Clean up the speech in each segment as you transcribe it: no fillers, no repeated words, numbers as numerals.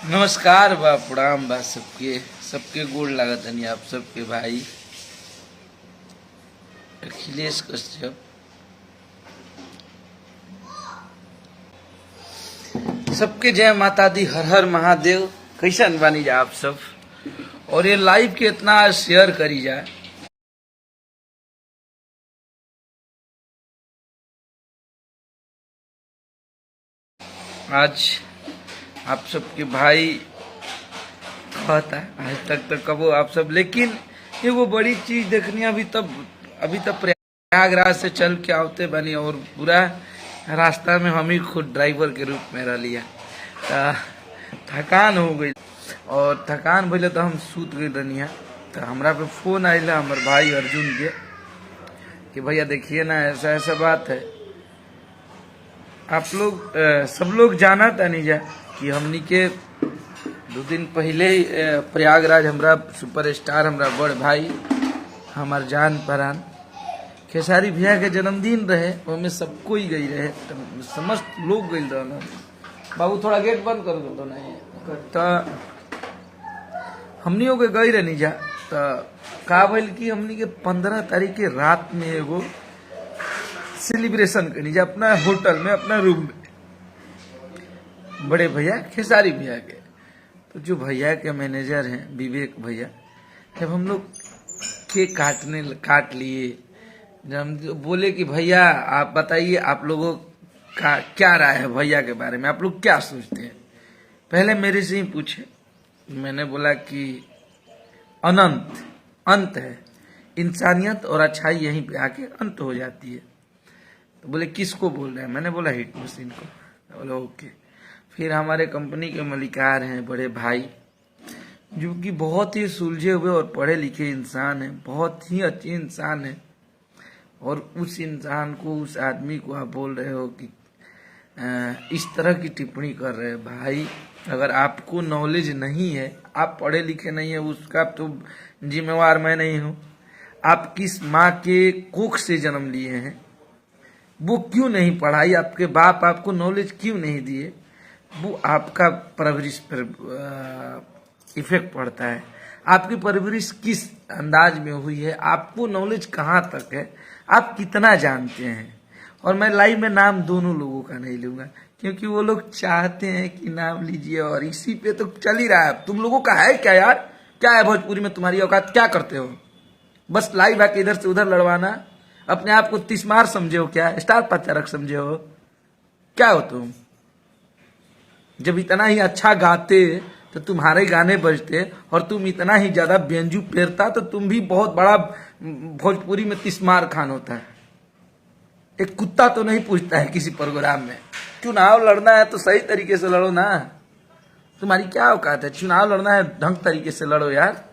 नमस्कार बा प्रणाम बा सबके सबके गोड़ लागत नहीं आप सबके भाई अखिलेश कश्यप। सबके जय माता दी, हर हर महादेव। कैसन बानी जा आप सब, और ये लाइव के इतना शेयर करी जाए। आज आप सबके भाई कहता है आज तक तो कबो आप सब, लेकिन ये वो बड़ी चीज देखनी अभी तब प्रयागराज से चल के आते बनी और पूरा रास्ता में हम ही खुद ड्राइवर के रूप में रह लिया। थकान हो गई और थकान भले तो हम सूत गई रनिया। तो हमरा पे फोन आइला हमारे भाई अर्जुन के कि भैया देखिए ना ऐसा ऐसा बात है। आप लोग सब लोग जाना था नहीं जा कि हमनी के 2 दिन पहले प्रयागराज हमरा सुपरस्टार हमरा बड़ भाई हमार जान परान खेसारी भैया के जन्मदिन रहे, उसमें सब कोई गई रहे, समस्त लोग गई रहे। बाबू थोड़ा गेट बंद कर दो नहीं तो हमनियों के गई रही जा। तो का भइल कि हमनी के 15 तारीख के रात में एगो सेलिब्रेशन करनी जा अपना होटल में, अपना रूम में, बड़े भैया खेसारी भैया के। तो जो भैया के मैनेजर हैं विवेक भैया, जब हम लोग केक काट लिए, जब हम बोले कि भैया आप बताइए आप लोगों का क्या राय है भैया के बारे में, आप लोग क्या सोचते हैं। पहले मेरे से ही पूछे, मैंने बोला कि अनंत अंत है, इंसानियत और अच्छाई यहीं पे आके अंत हो जाती है। तो बोले किसको बोल रहे हैं, मैंने बोला हिट मशीन को। बोले ओके। फिर हमारे कंपनी के मलिकार हैं बड़े भाई, जो कि बहुत ही सुलझे हुए और पढ़े लिखे इंसान हैं, बहुत ही अच्छे इंसान हैं। और उस इंसान को, उस आदमी को आप बोल रहे हो कि इस तरह की टिप्पणी कर रहे हैं। भाई अगर आपको नॉलेज नहीं है, आप पढ़े लिखे नहीं है, उसका तो जिम्मेवार मैं नहीं हूँ। आप किस माँ के कोख से जन्म लिए हैं, वो क्यों नहीं पढ़ाई, आपके बाप आपको नॉलेज क्यों नहीं दिए, वो आपका परवरिश पर इफेक्ट पड़ता है। आपकी परवरिश किस अंदाज में हुई है, आपको नॉलेज कहाँ तक है, आप कितना जानते हैं। और मैं लाइव में नाम दोनों लोगों का नहीं लूंगा, क्योंकि वो लोग चाहते हैं कि नाम लीजिए और इसी पे तो चल ही रहा है। तुम लोगों का है क्या यार, क्या है भोजपुरी में तुम्हारी औकात, क्या करते हो। बस लाइव आके इधर से उधर लड़वाना, अपने आप को तिस्मार समझे हो क्या, स्टार प्रचारक समझे हो क्या हो तुम। जब इतना ही अच्छा गाते तो तुम्हारे गाने बजते, और तुम इतना ही ज्यादा व्यंजू पेरता तो तुम भी बहुत बड़ा भोजपुरी में तिस्मार खान होता है। एक कुत्ता तो नहीं पूछता है किसी प्रोग्राम में, चुनाव लड़ना है तो सही तरीके से लड़ो ना। तुम्हारी क्या औकात है, चुनाव लड़ना है ढंग तरीके से लड़ो यार।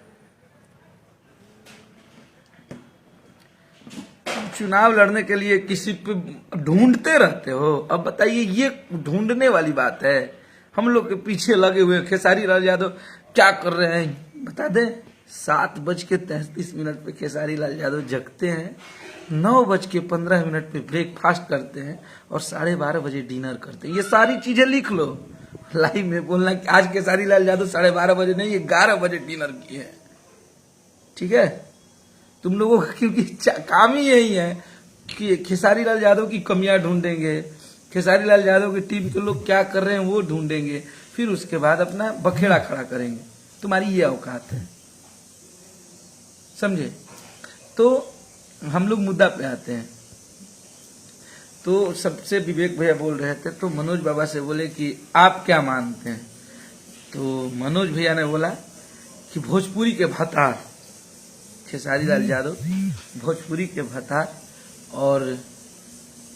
चुनाव लड़ने के लिए किसी पे ढूंढते रहते हो। अब बताइए ये ढूंढने वाली बात है। हम लोग के पीछे लगे हुए खेसारी लाल यादव क्या कर रहे हैं बता दें। 7:33 पे खेसारी लाल यादव जगते हैं, 9:15 पे ब्रेकफास्ट करते हैं और 12:30 बजे डिनर करते हैं। ये सारी चीजें लिख लो, लाइव में बोलना कि आज खेसारी लाल यादव 12:30 बजे नहीं 11 बजे डिनर किए हैं। ठीक है, तुम लोगों का क्योंकि काम ही यही है कि खेसारी लाल यादव की कमियां ढूंढेंगे, खेसारी लाल यादव की टीम के लोग क्या कर रहे हैं वो ढूंढेंगे, फिर उसके बाद अपना बखेड़ा खड़ा करेंगे। तुम्हारी ये औकात है, समझे। तो हम लोग मुद्दा पे आते हैं। तो सबसे विवेक भैया बोल रहे थे, तो मनोज बाबा से बोले कि आप क्या मानते हैं। तो मनोज भैया ने बोला कि भोजपुरी के भतार खेसारी लाल यादव, भोजपुरी के भतार, और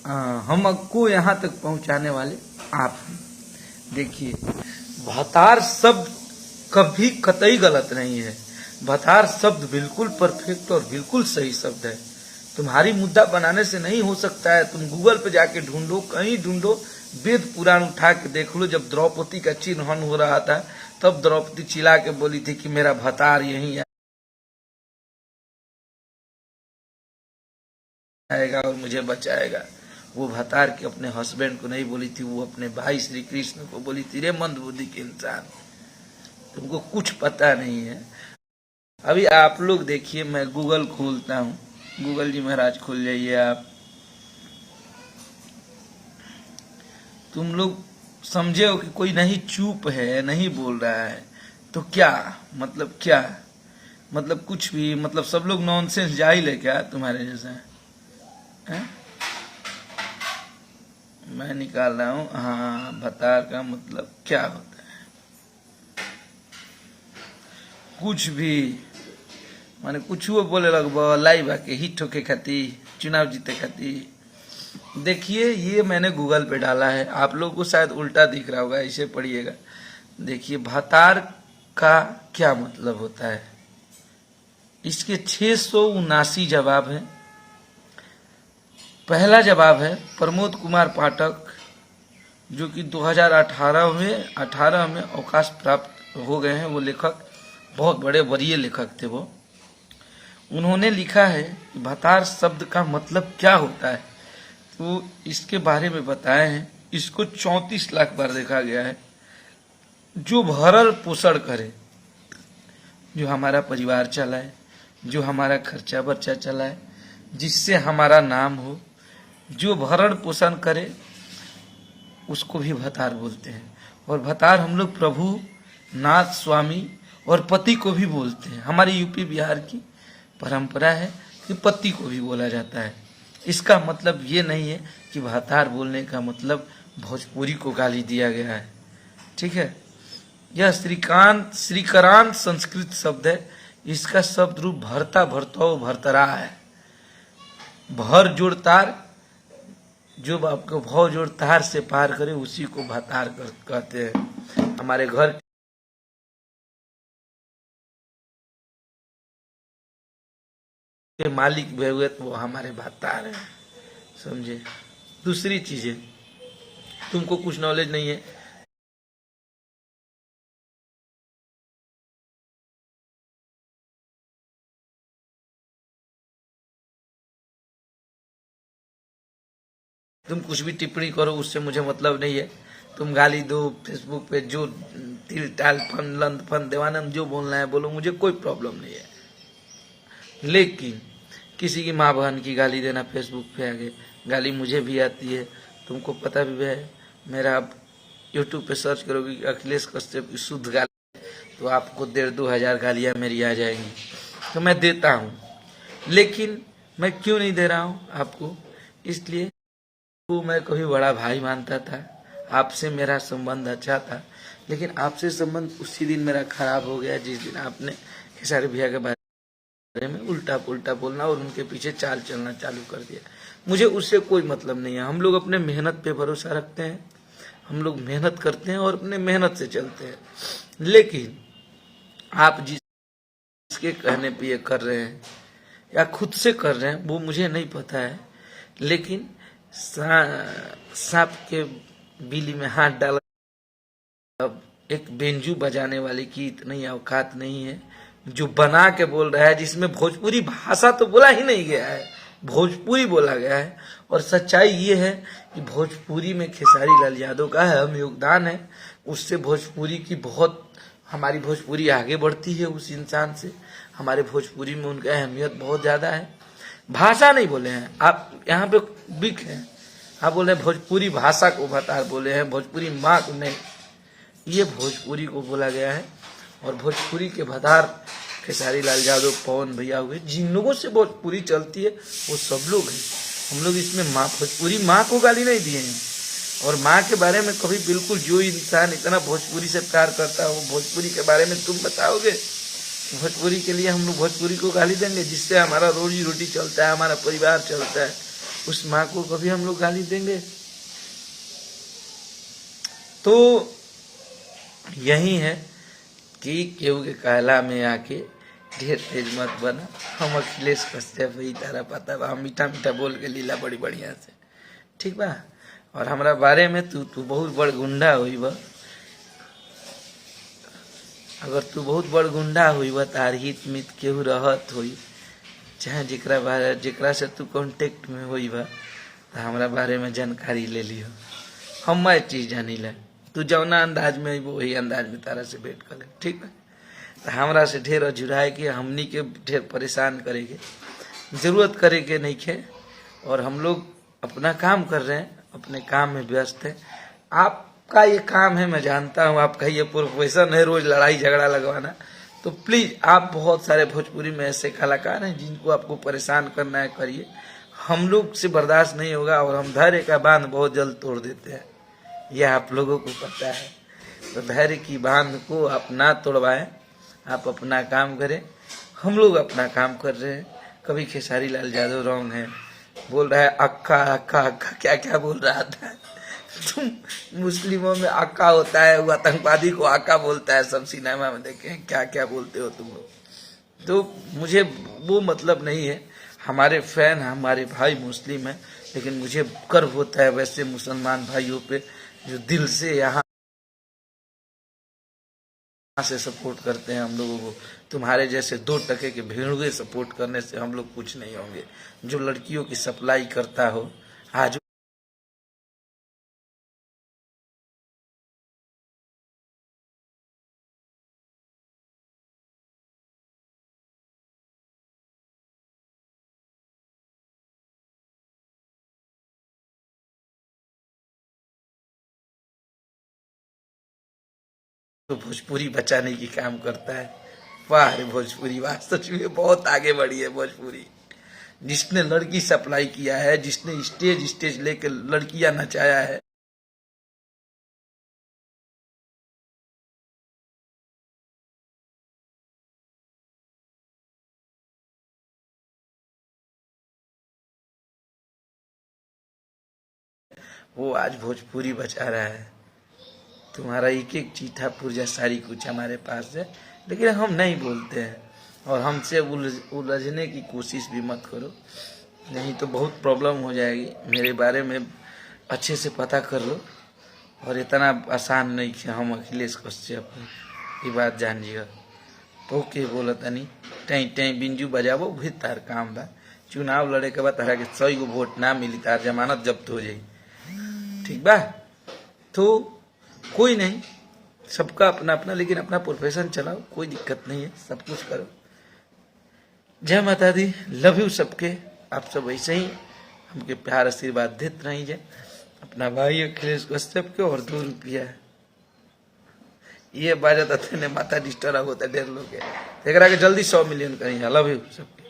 हमको यहाँ तक पहुंचाने वाले आप। देखिए भतार शब्द कभी कतई गलत नहीं है, भतार शब्द बिल्कुल परफेक्ट और बिल्कुल सही शब्द है। तुम्हारी मुद्दा बनाने से नहीं हो सकता है। तुम गूगल पे जाके ढूंढो, कहीं ढूंढो, वेद पुराण उठा के देख लो। जब द्रौपदी का चिन्हन हो रहा था तब द्रौपदी चिल्ला के बोली थी कि मेरा भतार यहीं आएगा और मुझे बचाएगा। वो भतार के अपने हस्बैंड को नहीं बोली थी, वो अपने भाई श्री कृष्ण को बोली थी। रे मंद बुद्धि के इंसान, तुमको कुछ पता नहीं है। अभी आप लोग देखिए, मैं गूगल खोलता हूँ, गूगल जी महाराज खोल जाइए आप। तुम लोग समझे हो कि कोई नहीं चुप है, नहीं बोल रहा है, तो क्या मतलब, क्या मतलब कुछ भी, मतलब सब लोग नॉनसेंस जाहिल है क्या तुम्हारे जैसा है? मैं निकाल रहा हूँ। हाँ, भतार का मतलब क्या होता है? कुछ भी माने कुछ वो बोले लगभ लाइव आके हिट होके खाती, चुनाव जीते खाती। देखिए, ये मैंने गूगल पे डाला है, आप लोगों को शायद उल्टा दिख रहा होगा, इसे पढ़िएगा। देखिए, भतार का क्या मतलब होता है, इसके 679 जवाब हैं। पहला जवाब है प्रमोद कुमार पाठक, जो कि 2018 में अवकाश प्राप्त हो गए हैं। वो लेखक बहुत बड़े वरीय लेखक थे वो। उन्होंने लिखा है कि भतार शब्द का मतलब क्या होता है, तो इसके बारे में बताए हैं। इसको 34 लाख बार देखा गया है। जो भरण पोषण करे, जो हमारा परिवार चलाए, जो हमारा खर्चा बर्चा चलाए, जिससे हमारा नाम हो, जो भरण पोषण करे, उसको भी भतार बोलते हैं। और भतार हम लोग प्रभु, नाथ, स्वामी और पति को भी बोलते हैं। हमारी यूपी बिहार की परंपरा है कि पति को भी बोला जाता है। इसका मतलब ये नहीं है कि भतार बोलने का मतलब भोजपुरी को गाली दिया गया है, ठीक है। यह श्रीकांत संस्कृत शब्द है। इसका शब्द रूप भरता, भरतो, भरतरा है। भर जोड़ तार, जो आपको भाव जोड़ तार से पार करे, उसी को भतार कहते हैं। हमारे घर के मालिक भी हुए तो वो हमारे भतार हैं, समझे। दूसरी चीजें, तुमको कुछ नॉलेज नहीं है, तुम कुछ भी टिप्पणी करो, उससे मुझे मतलब नहीं है। तुम गाली दो फेसबुक पे, जो तिल टाल फन लंद फन देवानंद जो बोलना है बोलो, मुझे कोई प्रॉब्लम नहीं है। लेकिन किसी की माँ बहन की गाली देना फेसबुक पे आगे, गाली मुझे भी आती है, तुमको पता भी है। मेरा आप यूट्यूब पे सर्च करोगे अखिलेश कश्यप की शुद्ध गाली, तो आपको 1,500-2,000 गालियाँ मेरी आ जाएंगी। तो मैं देता हूँ, लेकिन मैं क्यों नहीं दे रहा हूँ आपको, इसलिए तो मैं कभी बड़ा भाई मानता था, आपसे मेरा संबंध अच्छा था। लेकिन आपसे संबंध उसी दिन मेरा खराब हो गया जिस दिन आपने खेसारी भैया के बारे में उल्टा पुल्टा बोलना और उनके पीछे चाल चलना चालू कर दिया। मुझे उससे कोई मतलब नहीं है। हम लोग अपने मेहनत पे भरोसा रखते हैं, हम लोग मेहनत करते हैं और अपने मेहनत से चलते हैं। लेकिन आप जिसके कहने पे ये कर रहे हैं या खुद से कर रहे हैं वो मुझे नहीं पता है, लेकिन सांप के बिली में हाथ डाल, अब एक बेंजू बजाने वाले की इतनी औकात नहीं है जो बना के बोल रहा है, जिसमें भोजपुरी भाषा तो बोला ही नहीं गया है, भोजपुरी बोला गया है। और सच्चाई ये है कि भोजपुरी में खेसारी लाल यादव का अहम योगदान है। उससे भोजपुरी की बहुत, हमारी भोजपुरी आगे बढ़ती है उस इंसान से। हमारे भोजपुरी में उनका अहमियत बहुत ज्यादा है। भाषा नहीं बोले हैं आप, यहाँ पे बिक है, आप बोले भोजपुरी भाषा को भतार बोले हैं, भोजपुरी माँ को नहीं, ये भोजपुरी को बोला गया है। और भोजपुरी के भतार खेसारी लाल यादव, पवन भैया हुए, जिन लोगों से भोजपुरी चलती है वो सब लोग हैं। हम लोग इसमें माँ, भोजपुरी माँ को गाली नहीं दिए हैं। और माँ के बारे में कभी बिल्कुल, जो इंसान इतना भोजपुरी से प्यार करता है वो भोजपुरी के बारे में तुम बताओगे, भोजपुरी के लिए हम लोग भोजपुरी को गाली देंगे जिससे हमारा रोजी रोटी चलता है, हमारा परिवार चलता है, उस माँ को कभी हम लोग गाली देंगे? तो यही है कि केहू के कहला में आके ढेर तेज मत बना। हम अखिलेश कश्यप ही, तारा पता बा, हम मीठा मीठा बोल के लीला बड़ी बढ़िया से, ठीक बा। और हमारा बारे में तू बहुत बड़ गुंडा हुई बा, अगर तू बहुत बड़ गुंडा हुई बा, तार हित मित केहू रहत हुई, चाहे जेकरा से तू कांटेक्ट में हुई बा, तो हमारा बारे में जानकारी ले लियो। हम चीज जानी ला, तू जौना अंदाज में अइबो वही अंदाज में तारा से भेंट कर ले, ठीक है। तो हमरा से ढेर अजुराए कि हमनी के ढेर परेशान करेंगे, जरूरत करेंगे नहीं खे। और हम लोग अपना काम कर रहे हैं, अपने काम में व्यस्त है। आपका ये काम है, मैं जानता हूँ, आपका ये प्रोफेशन है रोज लड़ाई झगड़ा लगवाना। तो प्लीज, आप बहुत सारे भोजपुरी में ऐसे कलाकार हैं जिनको आपको परेशान करना है, करिए। हम लोग से बर्दाश्त नहीं होगा और हम धैर्य का बांध बहुत जल्द तोड़ देते हैं, यह आप लोगों को पता है। तो धैर्य की बांध को आप ना तोड़वाएं, आप अपना काम करें, हम लोग अपना काम कर रहे हैं। कभी खेसारी लाल यादव रॉन्ग है, बोल रहा है अक्का अक्का अक्का, क्या क्या बोल रहा था। तुम मुस्लिमों में अक्का होता है, वो आतंकवादी को अक्का बोलता है, सब सिनेमा में देखे क्या क्या बोलते हो तुम लोग। तो मुझे वो मतलब नहीं है, हमारे फैन हमारे भाई मुस्लिम है, लेकिन मुझे गर्व होता है वैसे मुसलमान भाइयों पे जो दिल से यहाँ से सपोर्ट करते हैं हम लोगों को। तुम्हारे जैसे 2 टके के भेड़ुए सपोर्ट करने से हम लोग कुछ नहीं होंगे। जो लड़कियों की सप्लाई करता हो, आज तो भोजपुरी बचाने की काम करता है। वाह रे भोजपुरी, वाह, सच में बहुत आगे बढ़ी है भोजपुरी। जिसने लड़की सप्लाई किया है, जिसने स्टेज स्टेज लेकर लड़कियां नचाया है, वो आज भोजपुरी बचा रहा है। तुम्हारा एक एक चीठा पुर्जा सारी कुछ हमारे पास है, लेकिन हम नहीं बोलते हैं। और हमसे उलझने की कोशिश भी मत करो, नहीं तो बहुत प्रॉब्लम हो जाएगी। मेरे बारे में अच्छे से पता कर लो। और इतना आसान नहीं कि हम अखिलेश कश्यप हैं, ये बात जानिएगा। ओके बोला तनी टई टई बिंजू बजाबो भी तार काम बा। चुनाव लड़े के बाद तारा के 100 गो वोट ना मिली, तार जमानत जब्त हो जाई, ठीक बा। तो कोई नहीं, सबका अपना अपना, लेकिन अपना प्रोफेशन चलाओ, कोई दिक्कत नहीं है, सब कुछ करो। जय माता दी, लव यू सबके। आप सब ऐसे ही हमके प्यार आशीर्वाद देते रहिए। अपना भाई अखिलेश कश्यप के और 2 रुपया ये बाजा तथे ने माता डिस्टर्ब होता है 1.5 लोग के, जल्दी 100 मिलियन कहीं। लव यू सबके।